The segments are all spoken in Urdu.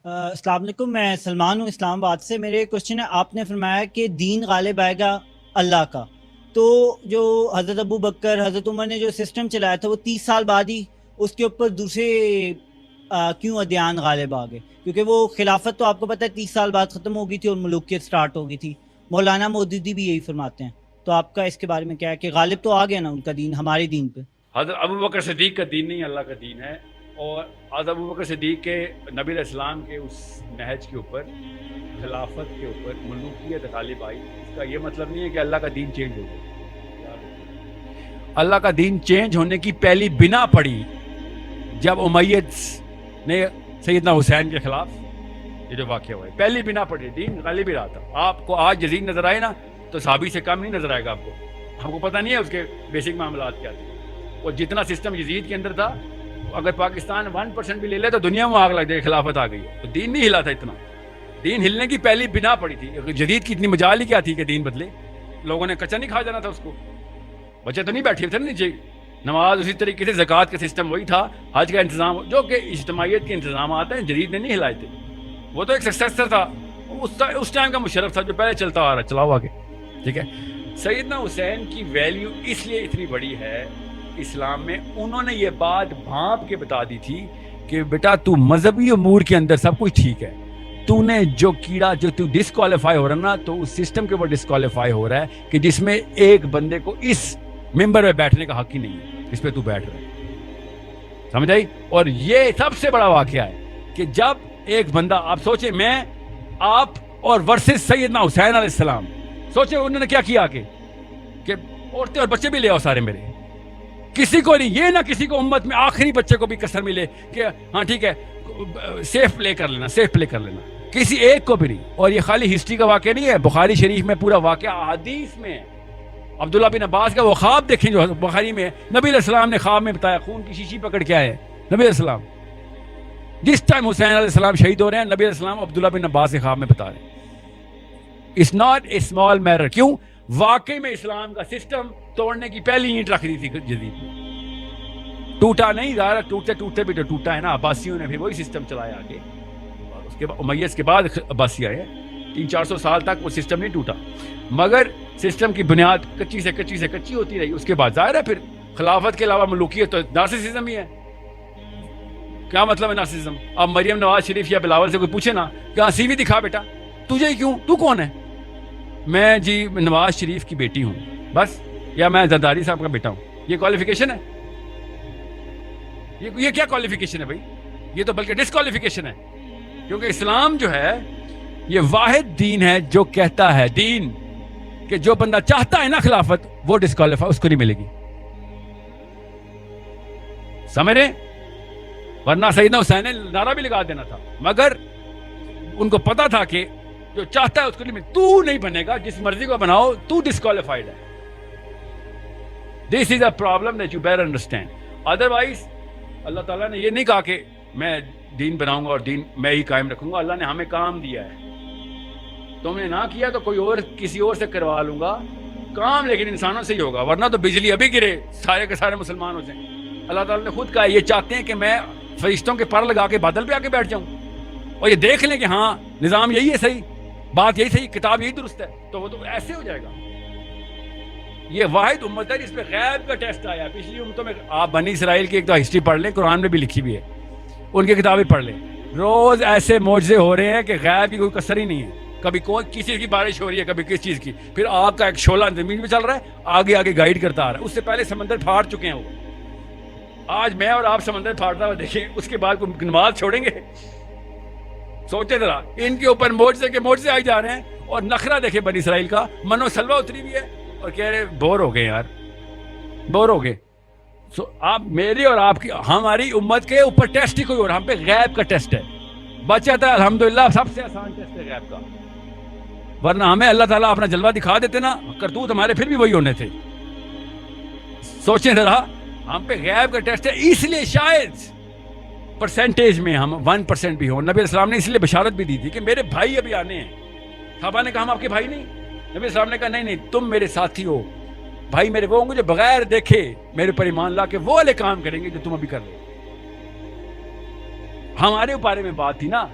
السلام علیکم، میں سلمان ہوں اسلام آباد سے۔ میرے کوشچن ہے، آپ نے فرمایا کہ دین غالب آئے گا اللہ کا، تو جو حضرت ابو بکر حضرت عمر نے جو سسٹم چلایا تھا وہ 30 سال بعد ہی اس کے اوپر دوسرے کیوں ادیان غالب آ گئے؟ کیونکہ وہ خلافت تو آپ کو پتہ ہے 30 سال بعد ختم ہو گئی تھی اور ملوکیت سٹارٹ ہو گئی تھی۔ مولانا مودودی بھی یہی فرماتے ہیں، تو آپ کا اس کے بارے میں کیا ہے کہ غالب تو آ گیا نا ان کا دین ہمارے دین پہ؟ حضرت ابو بکر صدیق کا دین نہیں، اللہ کا دین ہے۔ اور حضرت ابو بکر صدیق کے نبی علیہ السلام کے اس نہج کے اوپر، خلافت کے اوپر ملوکیت غالب آئی، اس کا یہ مطلب نہیں ہے کہ اللہ کا دین چینج ہو گیا۔ اللہ کا دین چینج ہونے کی پہلی بنا پڑی جب امید نے سیدنا حسین کے خلاف یہ جو واقعہ ہوا ہے، پہلی بنا پڑی، دین غالب ہی رہا تھا۔ آپ کو آج یزید نظر آئے نا تو صحابی سے کم نہیں نظر آئے گا آپ کو۔ ہم کو پتہ نہیں ہے اس کے بیسک معاملات کیا تھے۔ اور جتنا سسٹم یزید کے اندر تھا، اگر پاکستان 1% بھی لے لے تو دنیا میں آگ لگ جائے، خلافت آ گئی ہے۔ تو دین نہیں ہلا تھا اتنا، دین ہلنے کی پہلی بنا پڑی تھی۔ جدید کی اتنی مجال ہی کیا تھی کہ دین بدلے؟ لوگوں نے کچا نہیں کھا جانا تھا اس کو، بچے تو نہیں بیٹھے تھے نا نیچے۔ نماز اسی طریقے سے، زکوٰۃ کا سسٹم وہی تھا، حج کا انتظام، جو کہ اجتماعیت کے انتظامات ہیں جدید نے نہیں ہلائے تھے۔ وہ تو ایک سکسیسر تھا اس ٹائم کا، مشرف تھا جو پہلے چلتا آ رہا، چلاؤ آگے، ٹھیک ہے۔ سیدنا حسین کی ویلیو اس لیے اتنی بڑی ہے اسلام میں، انہوں نے یہ بات بھانپ کے بتا دی تھی کہ بیٹا تو مذہبی امور کے اندر سب کچھ ٹھیک ہے، تو نے جو کیڑا جو تو ڈسکوالیفائی ہو رہا نا، تو اس سسٹم کے اوپر ڈسکوالیفائی ہو رہا ہے کہ جس میں ایک بندے کو اس ممبر میں بیٹھنے کا حق ہی نہیں ہے، اس پہ تو بیٹھ رہا ہے، سمجھ آئی؟ اور یہ سب سے بڑا واقعہ ہے کہ جب ایک بندہ، آپ سوچیں، میں آپ اور ورسز سیدنا حسین علیہ السلام، سوچیں انہوں نے کیا کیا کہ عورتیں اور بچے بھی لے آؤ سارے میرے، کسی کو نہیں، یہ نہ کسی کو امت میں آخری بچے کو بھی کسر ملے کہ ہاں ٹھیک ہے سیف پلے کر لینا، سیف پلے کر لینا، کسی ایک کو بھی نہیں۔ اور یہ خالی ہسٹری کا واقعہ نہیں ہے، بخاری شریف میں پورا واقعہ حدیث میں ہے۔ عبداللہ بن عباس کا وہ خواب دیکھیں جو بخاری میں ہے، نبی علیہ السلام نے خواب میں بتایا، خون کی شیشی پکڑ کے آئے نبی علیہ السلام، جس ٹائم حسین علیہ السلام شہید ہو رہے ہیں، نبی علیہ السلام عبداللہ بن عباس کے خواب میں بتا رہے ہیں۔ It's not a small matter. کیوں؟ واقعی میں اسلام کا سسٹم توڑنے کی پہلی اینٹ رکھ دی تھی جدید میں، ٹوٹا نہیں، ظاہر ٹوٹتے ٹوٹتے بھی تو ٹوٹا ہے نا، عباسیوں نے پھر وہی سسٹم چلایا آگے، اس کے بعد امیہ کے بعد عباسی آئے، 300-400 سال تک وہ سسٹم نہیں ٹوٹا، مگر سسٹم کی بنیاد کچی سے کچی سے کچی ہوتی رہی۔ اس کے بعد ظاہر ہے پھر خلافت کے علاوہ ملوکیت تو نارسسزم ہی ہے۔ کیا مطلب ہے نارسسزم؟ اب مریم نواز شریف یا بلاول سے کوئی پوچھے نا کہ ہاں سی وی دکھا بیٹا، تجھے کیوں، تو کون ہے؟ میں جی نواز شریف کی بیٹی ہوں بس، یا میں زرداری صاحب کا بیٹا ہوں، یہ کوالیفیکیشن ہے؟ یہ کیا کوالیفیکیشن ہے بھائی؟ یہ تو بلکہ ڈسکوالیفیکیشن ہے، کیونکہ اسلام جو ہے یہ واحد دین ہے جو کہتا ہے، دین کہ جو بندہ چاہتا ہے نا خلافت، وہ ڈسکوالیفائی اس کو نہیں ملے گی، سمجھ رہے؟ ورنہ سیدنا حسین نے نعرہ بھی لگا دینا تھا، مگر ان کو پتا تھا کہ جو چاہتا ہے اس کو نہیں ملے، تو نہیں بنے گا، جس مرضی کو بناؤ تو ڈسکوالیفائڈ ہے۔ This is a problem that you better understand. Otherwise اللہ تعالیٰ نے یہ نہیں کہا کہ میں دین بناؤں گا اور دین میں ہی قائم رکھوں گا، اللہ نے ہمیں کام دیا ہے، تم نے نہ کیا تو کوئی اور کسی اور سے کروا لوں گا کام، لیکن انسانوں سے ہی ہوگا، ورنہ تو بجلی ابھی گرے سارے کے سارے مسلمان ہو جائیں۔ اللہ تعالیٰ نے خود کہا یہ چاہتے ہیں کہ میں فرشتوں کے پر لگا کے بادل پہ آ کے بیٹھ جاؤں اور یہ دیکھ لیں کہ ہاں نظام یہی ہے صحیح، بات یہی صحیح، کتاب یہی درست ہے، تو وہ تو ایسے ہو جائے گا۔ یہ واحد امت ہے جس پہ غیب کا ٹیسٹ آیا۔ پچھلی امتوں میں آپ بنی اسرائیل کی ایک تو ہسٹری پڑھ لیں، قرآن میں بھی لکھی ہوئی ہے، ان کی کتابیں پڑھ لیں، روز ایسے معجزے ہو رہے ہیں کہ غیب کی کوئی کسر ہی نہیں ہے، کبھی کوئی کسی چیز کی بارش ہو رہی ہے، کبھی کس چیز کی، پھر آگ کا ایک شعلہ زمین میں چل رہا ہے، آگے آگے گائیڈ کرتا آ رہا ہے، اس سے پہلے سمندر پھاڑ چکے ہیں وہ۔ آج میں اور آپ سمندر پھاڑتا ہوا دیکھیں، اس کے بعد کوئی نماز چھوڑیں گے؟ سوچے ذرا، ان کے اوپر معجزے کے معجزے آئی جا رہے ہیں، اور نخرہ دیکھیں بنی اسرائیل کا، منو سلوہ اتری ہوئی ہے، اور کہہ رہے بور ہو گئے یار، بور ہو گئے۔ آپ میری اور آپ کی، ہماری امت کے اوپر ٹیسٹ ہی کوئی اور، ہم پہ غیب کا ٹیسٹ ہے، بچت ہے الحمدللہ، سب سے آسان ٹیسٹ ہے غیب کا، ورنہ ہمیں اللہ تعالیٰ اپنا جلوہ دکھا دیتے نا، کرتوت ہمارے پھر بھی وہی ہونے تھے۔ سوچیں ذرا، ہم پہ غیب کا ٹیسٹ ہے، اس لیے شاید پرسنٹیج میں ہم 1% بھی ہوں۔ نبی علیہ السلام نے اس لیے بشارت بھی دی تھی کہ میرے بھائی ابھی آنے ہیں۔ صحابہ نے کہا ہم آپ کے بھائی نہیں؟ نبی علیہ السلام نے کہا نہیں نہیں، تم میرے ساتھی ہو، بھائی میرے وہ ہوں گے جو بغیر دیکھے میرے پر ایمان لا کے وہ والے کام کریں گے جو تم ابھی کر رہے ہو۔ ہمارے بارے میں بات تھی نا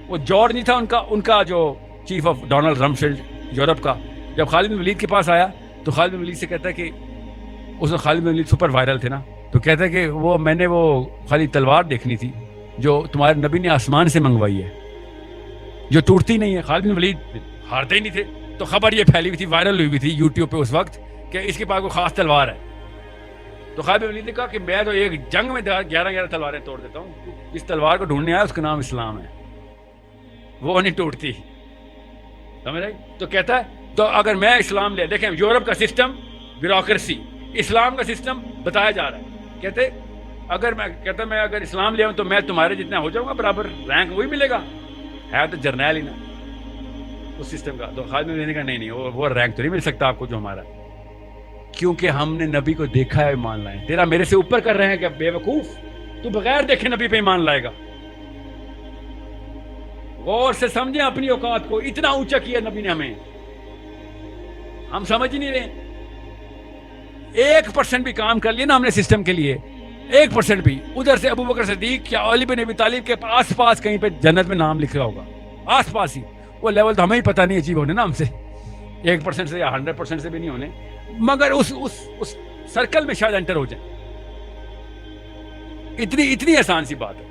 وہ جارج نہیں تھا ان کا جو chief of Donald Rumsfeld Europe کا، جب خالد بن ولید کے پاس آیا تو خالد بن ولید سے کہتا ہے کہ اس وقت خالد بن ولید سپر وائرل تھے نا، تو کہتا ہے کہ میں نے وہ خالی تلوار دیکھنی تھی جو تمہارے نبی نے آسمان سے منگوائی ہے، جو ٹوٹتی نہیں ہے۔ خالد بن ولید ہارتے ہی نہیں تھے، تو خبر یہ پھیلی ہوئی تھی، وائرل ہوئی تھی یوٹیوب پہ اس وقت کہ اس کے پاس کوئی خاص تلوار ہے۔ تو خالد بن ولید نے کہا کہ میں تو ایک جنگ میں 11 تلواریں توڑ دیتا ہوں، اس تلوار کو ڈھونڈنے آیا، اس کا نام اسلام ہے، وہ نہیں ٹوٹتی، سمجھ رہے؟ تو کہتا ہے تو اگر میں اسلام لے، دیکھیں یورپ کا سسٹم بیوروکریسی، اسلام کا سسٹم بتایا جا رہا ہے، کہتے میں اگر اسلام لے آؤں تو میں تمہارے جتنا ہو جاؤں گا، برابر رینک وہی ملے گا، ہے تو جرنیل ہی نا اس سسٹم کا۔ تو خالد بن ولید نے کہا نہیں وہ رینک تو نہیں مل سکتا آپ کو جو ہمارا، کیونکہ ہم نے نبی کو دیکھا ہے ایمان لائے۔ تیرا میرے سے اوپر کر رہے ہیں کہ بے وقوف، تو بغیر دیکھے نبی پہ ایمان لائے گا؟ غور سے سمجھیں اپنی اوقات کو، اتنا اونچا کیا نبی نے ہمیں، ہم سمجھ ہی نہیں رہے۔ 1% بھی کام کر لیا نا ہم نے سسٹم کے لیے، 1% بھی، ادھر سے ابو بکر صدیق یا علی بن ابی طالب کے آس پاس کہیں پہ جنت میں نام لکھا ہوگا، آس پاس ہی، وہ لیول تو ہمیں ہی پتہ نہیں اچیو ہونے نا ہم سے، 1% سے یا 100% سے بھی نہیں ہونے، مگر اس سرکل میں شاید انٹر ہو جائیں۔ اتنی آسان سی بات ہے۔